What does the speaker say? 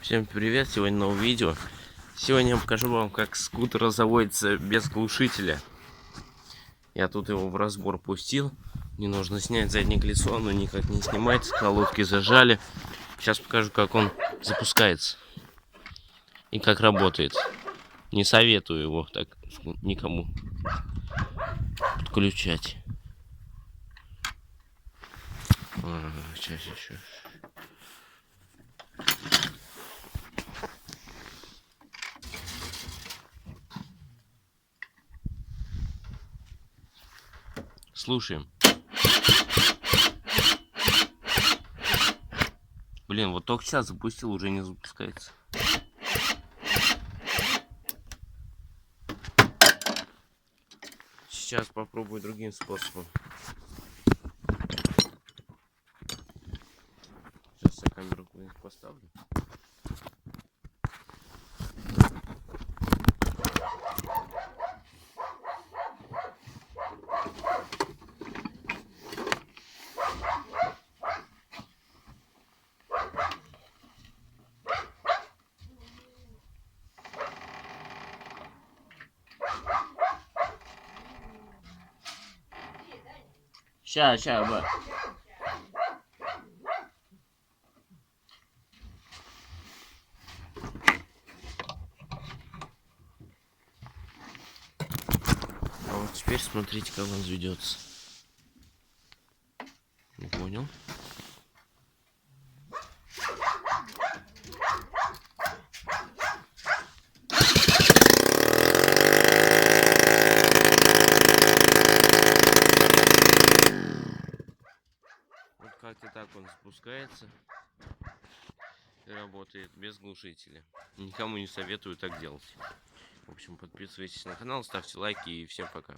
Всем привет! Сегодня новое видео. Сегодня я покажу вам, как скутер заводится без глушителя. Я тут его в разбор пустил. Мне нужно снять заднее колесо, оно никак не снимается, колодки зажали. Сейчас покажу, как он запускается и как работает. Не советую его так никому подключать. Сейчас еще. Слушаем. Блин, вот только сейчас запустил, уже не запускается. Сейчас попробую другим способом. Сейчас я камеру куда-нибудь поставлю. Ща, ба. А вот теперь смотрите, как он заведется. Не понял. Вот как-то так он спускается и работает без глушителя. Никому не советую так делать. В общем, подписывайтесь на канал, ставьте лайки и всем пока.